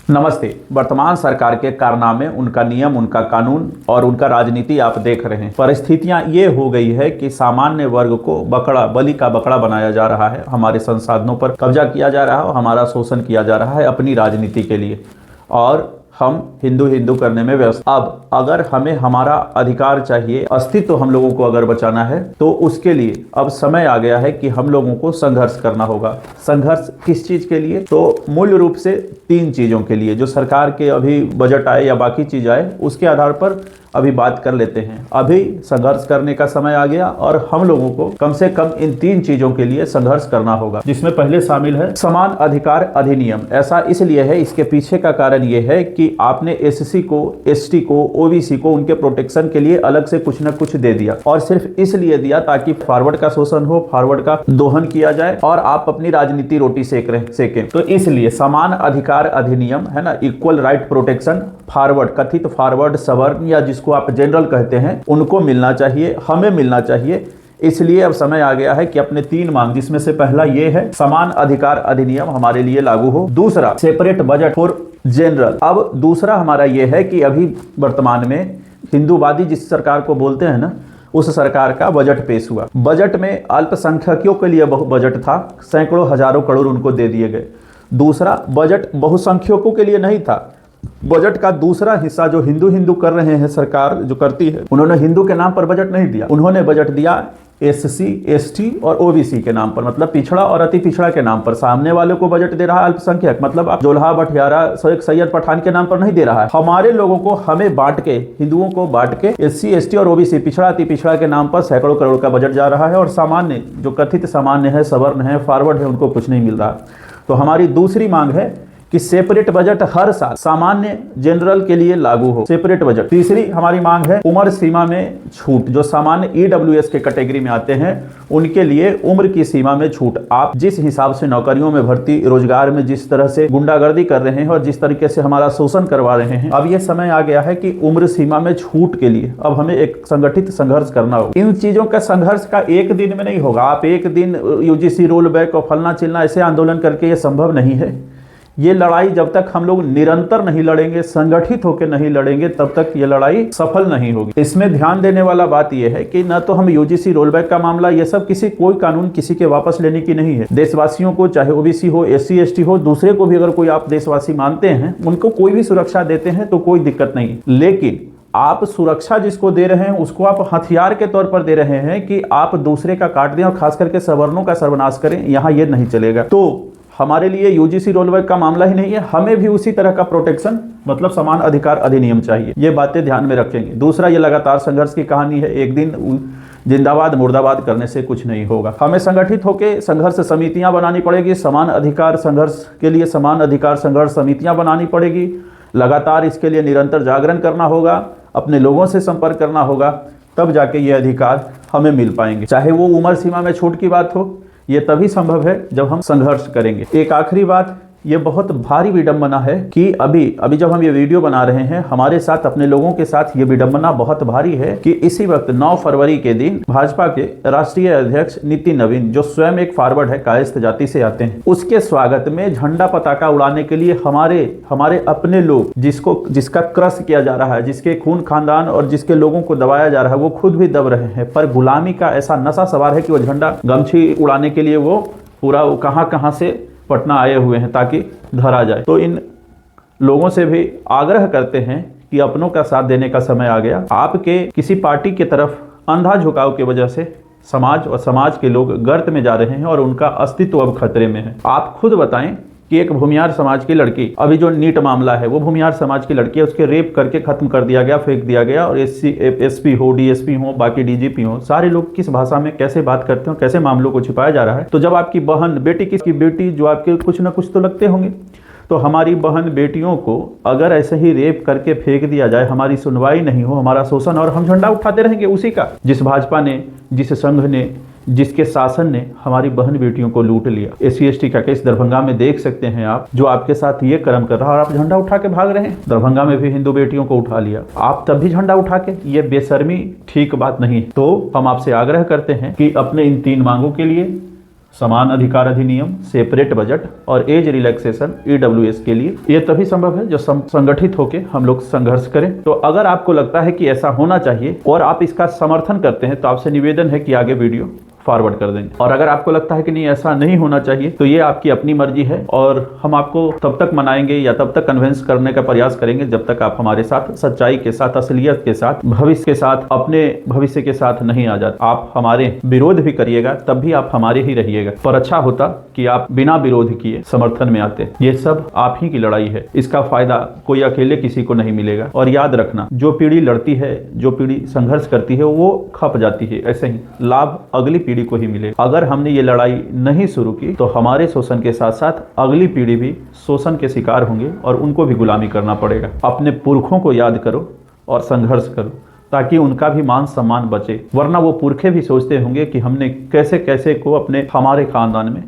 नमस्ते। वर्तमान सरकार के कारनामे, उनका नियम, उनका कानून और उनका राजनीति आप देख रहे हैं। परिस्थितियां ये हो गई है कि सामान्य वर्ग को बलि का बकरा बनाया जा रहा है, हमारे संसाधनों पर कब्जा किया जा रहा है और हमारा शोषण किया जा रहा है अपनी राजनीति के लिए, और हम हिंदू हिंदू करने में व्यस्त। अब अगर हमें हमारा अधिकार चाहिए, अस्तित्व हम लोगों को अगर बचाना है, तो उसके लिए अब समय आ गया है कि हम लोगों को संघर्ष करना होगा। संघर्ष किस चीज के लिए? तो मूल रूप से 3 चीजों के लिए। जो सरकार के अभी बजट आए या बाकी चीज आए, उसके आधार पर अभी बात कर लेते हैं। अभी संघर्ष करने का समय आ गया और हम लोगों को कम से कम इन 3 चीजों के लिए संघर्ष करना होगा, जिसमें पहले शामिल है समान अधिकार अधिनियम। ऐसा इसलिए है, इसके पीछे का कारण यह है कि आपने एससी को, एसटी को, ओबीसी को उनके प्रोटेक्शन के लिए अलग से कुछ न कुछ दे दिया, और सिर्फ इसलिए दिया ताकि फॉरवर्ड का शोषण हो, फॉरवर्ड का दोहन किया जाए और आप अपनी राजनीति रोटी सेकें। तो इसलिए समान अधिकार अधिनियम है ना, इक्वल राइट प्रोटेक्शन, फॉरवर्ड, कथित फॉरवर्ड सवर्ण या जिसको आप जनरल कहते हैं, उनको मिलना चाहिए, हमें मिलना चाहिए। इसलिए अब समय आ गया है कि अपने 3 मांग, जिसमें से पहला ये है समान अधिकार अधिनियम हमारे लिए लागू हो, दूसरा सेपरेट बजट फॉर जनरल। अब दूसरा हमारा ये है कि अभी वर्तमान में हिंदूवादी जिस सरकार को बोलते हैं ना, उस सरकार का बजट पेश हुआ। बजट में अल्पसंख्यकों के लिए बजट था, सैकड़ों हजारों करोड़ उनको दे दिए गए। दूसरा बजट बहुसंख्यकों के लिए नहीं था। बजट का दूसरा हिस्सा जो हिंदू हिंदू कर रहे हैं, सरकार जो करती है, उन्होंने हिंदू के नाम पर बजट नहीं दिया, उन्होंने बजट दिया एससी, एसटी और ओबीसी के नाम पर, मतलब पिछड़ा और अति पिछड़ा के नाम पर। सामने वाले को बजट दे रहा है अल्पसंख्यक, मतलब आप जोल्हा, बटियारा, सैयद, पठान के नाम पर नहीं दे रहा है। हमारे लोगों को, हमें बांट के, हिंदुओं को बांट के एससी, एसटी और ओबीसी, पिछड़ा, अति पिछड़ा के नाम पर सैकड़ों करोड़ का बजट जा रहा है, और सामान्य जो कथित सामान्य है, सवर्ण है, फॉरवर्ड है, उनको कुछ नहीं मिल रहा। तो हमारी दूसरी मांग है कि सेपरेट बजट हर साल सामान्य जनरल के लिए लागू हो, सेपरेट बजट। तीसरी हमारी मांग है उम्र सीमा में छूट। जो सामान्य ईडब्ल्यूएस के कैटेगरी में आते हैं, उनके लिए उम्र की सीमा में छूट। आप जिस हिसाब से नौकरियों में भर्ती, रोजगार में जिस तरह से गुंडागर्दी कर रहे हैं और जिस तरीके से हमारा शोषण करवा रहे हैं, अब यह समय आ गया है कि उम्र सीमा में छूट के लिए अब हमें एक संगठित संघर्ष करना होगा। इन चीजों का संघर्ष का एक दिन में नहीं होगा। आप एक दिन यूजीसी रोल बैक और फलना चिलना ऐसे आंदोलन करके ये संभव नहीं है। ये लड़ाई जब तक हम लोग निरंतर नहीं लड़ेंगे, संगठित होकर नहीं लड़ेंगे, तब तक ये लड़ाई सफल नहीं होगी। इसमें ध्यान देने वाला बात यह है कि न तो हम यूजीसी रोलबैक का मामला, ये सब कोई कानून किसी के वापस लेने की नहीं है। देशवासियों को, चाहे ओबीसी हो, एससी, एसटी हो, दूसरे को भी अगर कोई आप देशवासी मानते हैं, उनको कोई भी सुरक्षा देते हैं तो कोई दिक्कत नहीं। लेकिन आप सुरक्षा जिसको दे रहे हैं, उसको आप हथियार के तौर पर दे रहे हैं कि आप दूसरे का काट दें और खास करके सवर्णों का सर्वनाश करें। यहाँ ये नहीं चलेगा। तो हमारे लिए यूजीसी रोलबैक का मामला ही नहीं है, हमें भी उसी तरह का प्रोटेक्शन, मतलब समान अधिकार अधिनियम चाहिए। ये बातें ध्यान में रखेंगे। दूसरा, ये लगातार संघर्ष की कहानी है। एक दिन जिंदाबाद मुर्दाबाद करने से कुछ नहीं होगा। हमें संगठित होकर संघर्ष समितियां बनानी पड़ेगी। समान अधिकार संघर्ष के लिए समान अधिकार संघर्ष समितियां बनानी पड़ेगी। लगातार इसके लिए निरंतर जागरण करना होगा, अपने लोगों से संपर्क करना होगा, तब जाके ये अधिकार हमें मिल पाएंगे। चाहे वो उम्र सीमा में छूट की बात हो, ये तभी संभव है जब हम संघर्ष करेंगे। एक आखिरी बात, ये बहुत भारी विडंबना है कि अभी जब हम ये वीडियो बना रहे हैं, हमारे साथ, अपने लोगों के साथ ये विडंबना बहुत भारी है कि इसी वक्त 9 फरवरी के दिन भाजपा के राष्ट्रीय अध्यक्ष नितिन नवीन, जो स्वयं एक फॉरवर्ड है, कायस्थ जाति से आते हैं, उसके स्वागत में झंडा पताका उड़ाने के लिए हमारे अपने लोग, जिसका क्रश किया जा रहा है, जिसके खून खानदान और जिसके लोगों को दबाया जा रहा है, वो खुद भी दब रहे हैं। पर गुलामी का ऐसा नशा सवार है कि वो झंडा, गमछी उड़ाने के लिए वो पूरा कहां से पटना आए हुए हैं ताकि धरा जाए। तो इन लोगों से भी आग्रह करते हैं कि अपनों का साथ देने का समय आ गया। आपके किसी पार्टी की तरफ अंधा झुकाव की वजह से समाज और समाज के लोग गर्त में जा रहे हैं और उनका अस्तित्व अब खतरे में है। आप खुद बताएं कि एक भूमियार समाज की लड़की, अभी जो नीट मामला है, वो भूमियार समाज की लड़की है, उसके रेप करके खत्म कर दिया गया, फेंक दिया गया, और एसपी हो, डीएसपी हो, बाकी डीजीपी हो, सारे लोग किस भाषा में कैसे बात करते हो, कैसे मामलों को छिपाया जा रहा है। तो जब आपकी बहन, बेटी, किसकी बेटी, जो आपके कुछ ना कुछ तो लगते होंगे, तो हमारी बहन बेटियों को अगर ऐसे ही रेप करके फेंक दिया जाए, हमारी सुनवाई नहीं हो, हमारा शोषण, और हम झंडा उठाते रहेंगे उसी का, जिस भाजपा ने, जिस संघ ने, जिसके शासन ने हमारी बहन बेटियों को लूट लिया। एससी एसटी का केस दरभंगा में देख सकते हैं आप, जो आपके साथ ये कर्म कर रहा है और आप झंडा उठा के भाग रहे हैं। दरभंगा में भी हिंदू बेटियों को उठा लिया, आप तब भी झंडा उठा के, ये बेशर्मी ठीक बात नहीं। तो हम आपसे आग्रह करते हैं कि अपने इन 3 मांगों के लिए समान अधिकार अधिनियम, सेपरेट बजट और एज रिलैक्सेशन ईडब्ल्यूएस के लिए ये तभी संभव है जो संगठित होकर हम लोग संघर्ष करें। तो अगर आपको लगता है कि ऐसा होना चाहिए और आप इसका समर्थन करते हैं तो आपसे निवेदन है कि आगे वीडियो फॉरवर्ड कर देंगे। और अगर आपको लगता है कि नहीं ऐसा नहीं होना चाहिए तो ये आपकी अपनी मर्जी है और हम आपको तब तक मनाएंगे या तब तक कन्विंस करने का प्रयास करेंगे जब तक आप हमारे साथ सच्चाई के साथ, असलियत के साथ, भविष्य के साथ, अपने भविष्य के साथ नहीं आ जाते। आप हमारे विरोध भी करिएगा तब भी आप हमारे ही रहिएगा। पर अच्छा होता कि आप बिना विरोध किए समर्थन में आते। ये सब आप ही की लड़ाई है, इसका फायदा कोई अकेले किसी को नहीं मिलेगा। और याद रखना, जो पीढ़ी लड़ती है, जो पीढ़ी संघर्ष करती है वो खप जाती है, ऐसे ही लाभ अगली पीढ़ी को ही मिलेगा। अगर हमने ये लड़ाई नहीं शुरू की तो हमारे शोषण के साथ साथ अगली पीढ़ी भी शोषण के शिकार होंगे और उनको भी गुलामी करना पड़ेगा। अपने पुरखों को याद करो और संघर्ष करो ताकि उनका भी मान सम्मान बचे, वरना वो पुरखे भी सोचते होंगे कि हमने कैसे कैसे को हमारे खानदान में।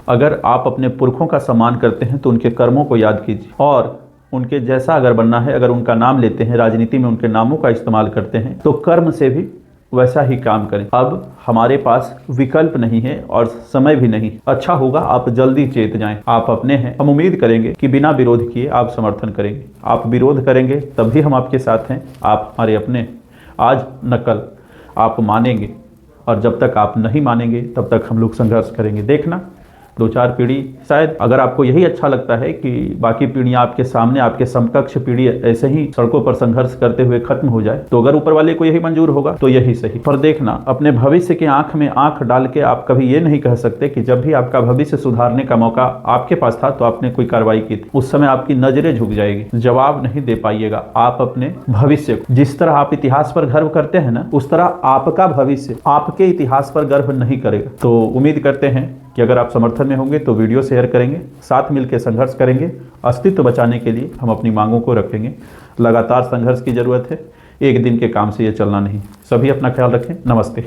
अगर आप अपने पुरखों का सम्मान करते हैं तो उनके कर्मों को याद कीजिए और उनके जैसा अगर बनना है, अगर उनका नाम लेते हैं, राजनीति में उनके नामों का इस्तेमाल करते हैं तो कर्म से भी वैसा ही काम करें। अब हमारे पास विकल्प नहीं है और समय भी नहीं। अच्छा होगा आप जल्दी चेत जाएं। आप अपने हैं, हम उम्मीद करेंगे कि बिना विरोध किए आप समर्थन करेंगे। आप विरोध करेंगे तभी हम आपके साथ हैं। आप हमारे अपने, आज न कल आप मानेंगे और जब तक आप नहीं मानेंगे तब तक हम लोग संघर्ष करेंगे। देखना 2-4 पीढ़ी, शायद अगर आपको यही अच्छा लगता है कि बाकी पीढ़ियां आपके सामने, आपके समकक्ष पीढ़ी ऐसे ही सड़कों पर संघर्ष करते हुए खत्म हो जाए, तो अगर ऊपर वाले को यही मंजूर होगा तो यही सही। पर देखना, अपने भविष्य की आंख में आंख डाल के आप कभी ये नहीं कह सकते कि जब भी आपका भविष्य सुधारने का मौका आपके पास था तो आपने कोई कार्रवाई की थी। उस समय आपकी नजरें झुक जाएगी, जवाब नहीं दे पाइएगा। आप अपने भविष्य को, जिस तरह आप इतिहास पर गर्व करते हैं ना, उस तरह आपका भविष्य आपके इतिहास पर गर्व नहीं करेगा। तो उम्मीद करते हैं कि अगर आप समर्थन में होंगे तो वीडियो शेयर करेंगे, साथ मिलकर संघर्ष करेंगे। अस्तित्व बचाने के लिए हम अपनी मांगों को रखेंगे। लगातार संघर्ष की जरूरत है, एक दिन के काम से ये चलना नहीं। सभी अपना ख्याल रखें। नमस्ते।